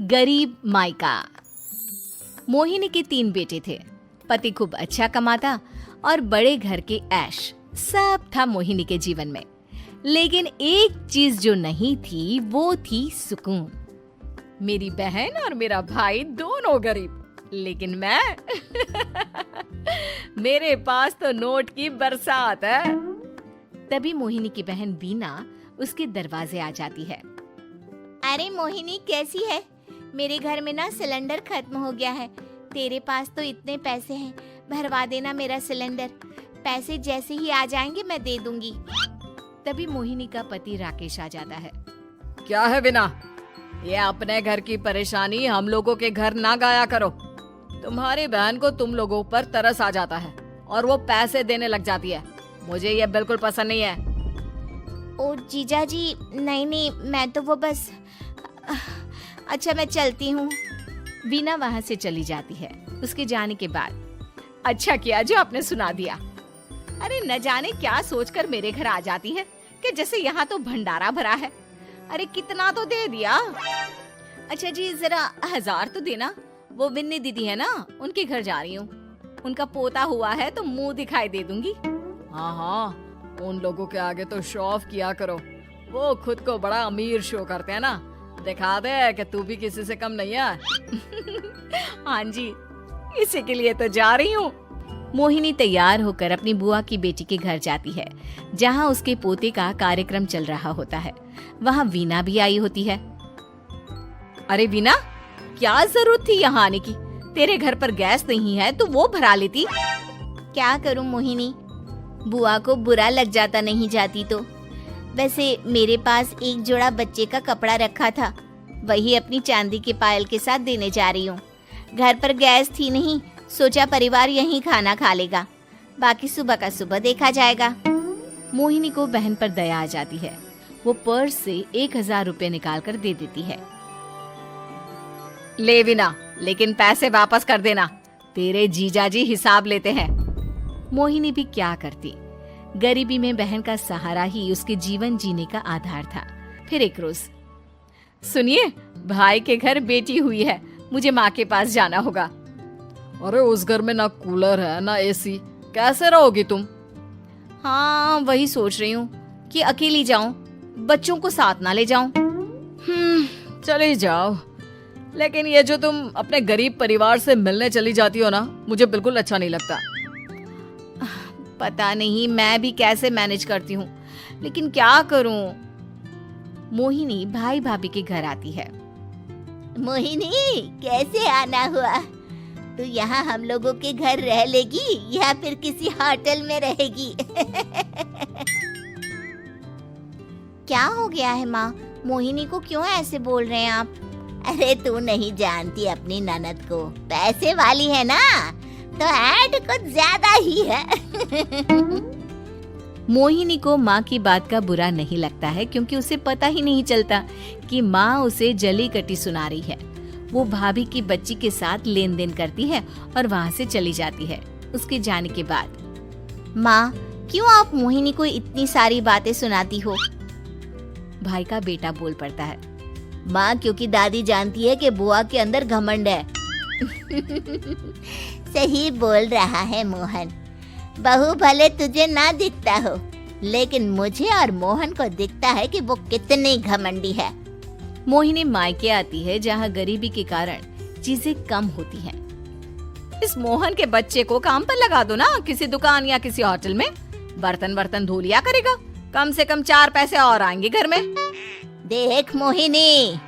गरीब मायका। मोहिनी के 3 बेटे थे। पति खूब अच्छा कमाता और बड़े घर के ऐश सब था मोहिनी के जीवन में। लेकिन एक चीज जो नहीं थी वो थी सुकून। मेरी बहन और मेरा भाई दोनों गरीब, लेकिन मैं मेरे पास तो नोट की बरसात है। तभी मोहिनी की बहन वीना उसके दरवाजे आ जाती है। अरे मोहिनी, कैसी है? मेरे घर में ना सिलेंडर खत्म हो गया है। तेरे पास तो इतने पैसे हैं, भरवा देना मेरा सिलेंडर। पैसे जैसे ही आ जाएंगे मैं दे दूंगी। तभी मोहिनी का पति राकेश आ जाता है। क्या है वीना, ये अपने घर की परेशानी हम लोगों के घर ना गाया करो। तुम्हारी बहन को तुम लोगों पर तरस आ जाता है और वो पैसे देने लग जाती है। मुझे ये बिल्कुल पसंद नहीं है। ओ जीजा जी, नहीं, मैं तो वो बस अच्छा, मैं चलती हूँ। वीना वहाँ से चली जाती है। उसके जाने के बाद अच्छा किया जो आपने सुना दिया। अरे न जाने क्या सोचकर मेरे घर आ जाती है कि जैसे यहाँ तो भंडारा भरा है। अरे कितना तो दे दिया। अच्छा जी, जरा 1000 तो देना। वो बिन्नी दीदी है ना, उनके घर जा रही हूँ। उनका पोता हुआ है तो मुंह दिखाई दे दूंगी। हाँ, उन लोगों के आगे तो शो ऑफ किया करो। वो खुद को बड़ा अमीर शो करते हैं ना, दिखा दे कि तू भी किसी से कम नहीं है। हाँ जी, इसी के लिए तो जा रही हूँ। मोहिनी तैयार होकर अपनी बुआ की बेटी के घर जाती है, जहाँ उसके पोते का कार्यक्रम चल रहा होता है। वहाँ वीना भी आई होती है। अरे वीना, क्या जरूरत थी यहाँ आने की? तेरे घर पर गैस नहीं है तो वो भरा लेती। क्या करूं मोहिनी, बुआ को बुरा लग जाता नहीं जाती तो। वैसे मेरे पास एक जोड़ा बच्चे का कपड़ा रखा था, वही अपनी चांदी के पायल के साथ देने जा रही हूँ। घर पर गैस थी नहीं, सोचा परिवार यहीं खाना खा लेगा, बाकी सुबह का सुबह देखा जाएगा। मोहिनी को बहन पर दया आ जाती है। वो पर्स से 1000 रुपए निकाल कर दे देती है। ले वीना, लेकिन पैसे वापस कर देना, तेरे जीजाजी हिसाब लेते हैं। मोहिनी भी क्या करती, गरीबी में बहन का सहारा ही उसके जीवन जीने का आधार था। फिर एक रोज, सुनिए, भाई के घर बेटी हुई है, मुझे माँ के पास जाना होगा। अरे उस घर में ना कूलर है ना एसी, कैसे रहोगी तुम? हाँ, वही सोच रही हूँ कि अकेली जाऊं, बच्चों को साथ ना ले जाऊं। चली जाओ, लेकिन ये जो तुम अपने गरीब परिवार से मिलने चली जाती हो ना, मुझे बिल्कुल अच्छा नहीं लगता। पता नहीं मैं भी कैसे मैनेज करती हूँ, लेकिन क्या करूँ। मोहिनी भाई भाभी के घर आती है। मोहिनी, कैसे आना हुआ? तू यहाँ हम लोगों के घर रह लेगी या फिर किसी होटल में रहेगी? क्या हो गया है माँ? मोहिनी को क्यों ऐसे बोल रहे हैं आप? अरे तू नहीं जानती अपनी ननद को, पैसे वाली है ना, तो ऐड कुछ ज्यादा ही है। मोहिनी को माँ की बात का बुरा नहीं लगता है, क्योंकि उसे पता ही नहीं चलता कि माँ उसे जली कटी सुना रही है। वो भाभी की बच्ची के साथ लेन देन करती है और वहाँ से चली जाती है। उसके जाने के बाद, माँ, क्यों आप मोहिनी को इतनी सारी बातें सुनाती हो? भाई का बेटा बोल पड़ता है। माँ, क्योंकि दादी जानती है कि बुआ के अंदर घमंड है। सही बोल रहा है मोहन। बहू भले तुझे ना दिखता हो, लेकिन मुझे और मोहन को दिखता है कि वो कितनी घमंडी है। मोहिनी मायके आती है, जहाँ गरीबी के कारण चीजें कम होती हैं। इस मोहन के बच्चे को काम पर लगा दो ना, किसी दुकान या किसी होटल में। बर्तन धो लिया करेगा, कम से कम 4 पैसे और आएंगे घर में। देख मोहिनी,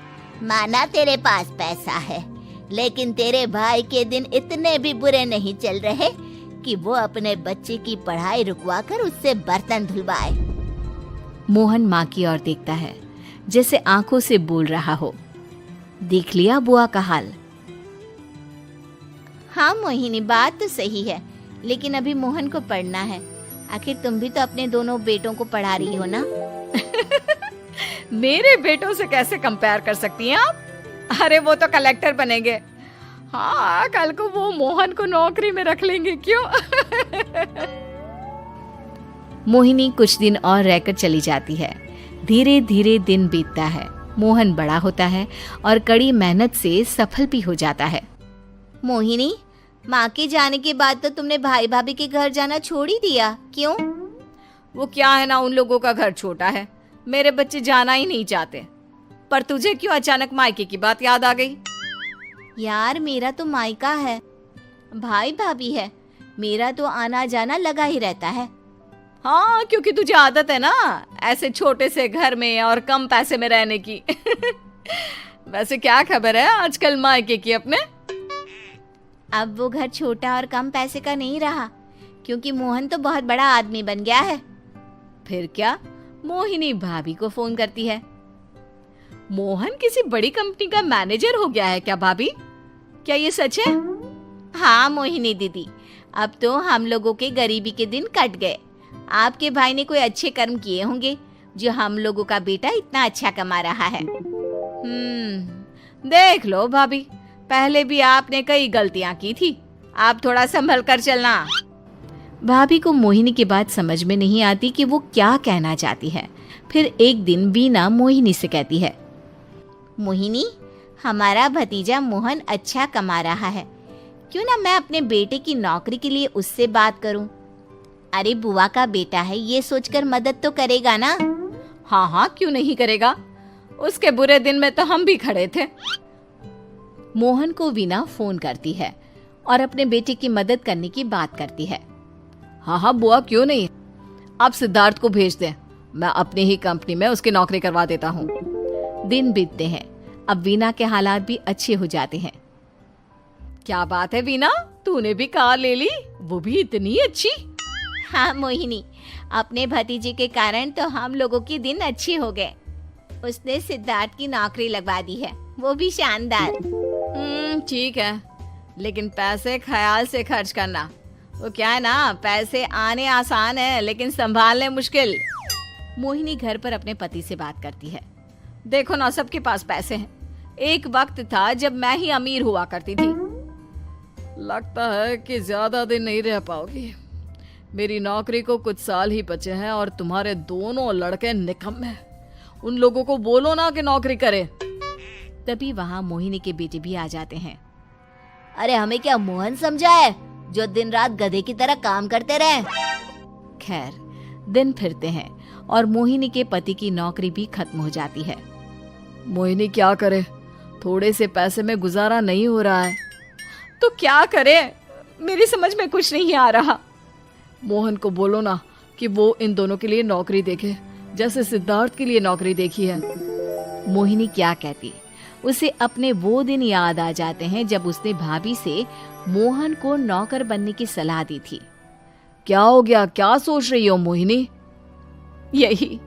माना तेरे पास पैसा है, लेकिन तेरे भाई के दिन इतने भी बुरे नहीं चल रहे कि वो अपने बच्चे की पढ़ाई रुकवाकर उससे बर्तन धुलवाए। मोहन माँ की ओर देखता है, जैसे आंखों से बोल रहा हो, देख लिया बुआ का हाल। हाँ मोहिनी, बात तो सही है, लेकिन अभी मोहन को पढ़ना है। आखिर तुम भी तो अपने दोनों बेटों को पढ़ा रही हो ना। मेरे बेटों से कैसे कंपेयर कर सकती हैं आप? अरे वो तो कलेक्टर बनेंगे। हाँ, कल को वो मोहन को नौकरी में रख लेंगे, क्यों? मोहिनी कुछ दिन और रहकर चली जाती है। धीरे धीरे दिन बीतता है। मोहन बड़ा होता है और कड़ी मेहनत से सफल भी हो जाता है। मोहिनी, माँ के जाने के बाद तो तुमने भाई भाभी के घर जाना छोड़ ही दिया, क्यों? वो क्या है ना, उन लोगों का घर छोटा है, मेरे बच्चे जाना ही नहीं चाहते। पर तुझे क्यों अचानक मायके की बात याद आ गई? यार, मेरा तो मायका है, भाई भाभी है, मेरा तो आना जाना लगा ही रहता है। हाँ, क्योंकि तुझे आदत है ना ऐसे छोटे से घर में और कम पैसे में रहने की। वैसे क्या खबर है आजकल मायके की अपने? अब वो घर छोटा और कम पैसे का नहीं रहा, क्योंकि मोहन तो बहुत बड़ा आदमी बन गया है। फिर क्या? मोहिनी भाभी को फोन करती है। मोहन किसी बड़ी कंपनी का मैनेजर हो गया है क्या भाभी? क्या ये सच है? हाँ मोहिनी दीदी, अब तो हम लोगों के गरीबी के दिन कट गए। आपके भाई ने कोई अच्छे कर्म किए होंगे जो हम लोगों का बेटा इतना अच्छा कमा रहा है। देख लो भाभी, पहले भी आपने कई गलतियां की थी, आप थोड़ा संभल कर चलना। भाभी को मोहिनी की बात समझ में नहीं आती कि वो क्या कहना चाहती है। फिर एक दिन वीना मोहिनी से कहती है, मोहिनी, हमारा भतीजा मोहन अच्छा कमा रहा है, क्यों ना मैं अपने बेटे की नौकरी के लिए उससे बात करूं? अरे बुआ का बेटा है, ये सोचकर मदद तो करेगा ना? हाँ हाँ, क्यों नहीं करेगा, उसके बुरे दिन में तो हम भी खड़े थे। मोहन को वीना फोन करती है और अपने बेटे की मदद करने की बात करती है। हाँ हाँ बुआ, क्यों नहीं, आप सिद्धार्थ को भेज दें, मैं अपनी ही कंपनी में उसकी नौकरी करवा देता हूँ। दिन बीतते हैं, अब वीना के हालात भी अच्छे हो जाते हैं। क्या बात है वीना, तूने भी कार ले ली, वो भी इतनी अच्छी? हाँ मोहिनी, अपने भतीजे के कारण तो हम लोगों के दिन अच्छे हो गए। उसने सिद्धार्थ की नौकरी लगवा दी है, वो भी शानदार। ठीक है, लेकिन पैसे ख्याल से खर्च करना। वो क्या है ना, पैसे आने आसान है लेकिन संभालने मुश्किल। मोहिनी घर पर अपने पति से बात करती है। देखो ना, सबके पास पैसे हैं, एक वक्त था जब मैं ही अमीर हुआ करती थी। लगता है कि ज्यादा दिन नहीं रह पाओगी, मेरी नौकरी को कुछ साल ही बचे हैं और तुम्हारे दोनों लड़के निकम्मे हैं। उन लोगों को बोलो ना कि नौकरी करे। तभी वहाँ मोहिनी के बेटे भी आ जाते हैं। अरे हमें क्या मोहन समझा है जो दिन रात गधे की तरह काम करते रहे? खैर, दिन फिरते हैं और मोहिनी के पति की नौकरी भी खत्म हो जाती है। मोहिनी क्या करे, थोड़े से पैसे में गुजारा नहीं हो रहा है, तो क्या करे, मेरी समझ में कुछ नहीं आ रहा। मोहन को बोलो ना कि वो इन दोनों के लिए नौकरी देखे, जैसे सिद्धार्थ के लिए नौकरी देखी है। मोहिनी क्या कहती, उसे अपने वो दिन याद आ जाते हैं जब उसने भाभी से मोहन को नौकर बनने की सलाह दी थी। क्या हो गया, क्या सोच रही हो मोहिनी? यही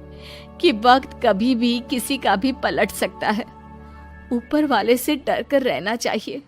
कि वक्त कभी भी किसी का भी पलट सकता है, ऊपर वाले से डर कर रहना चाहिए।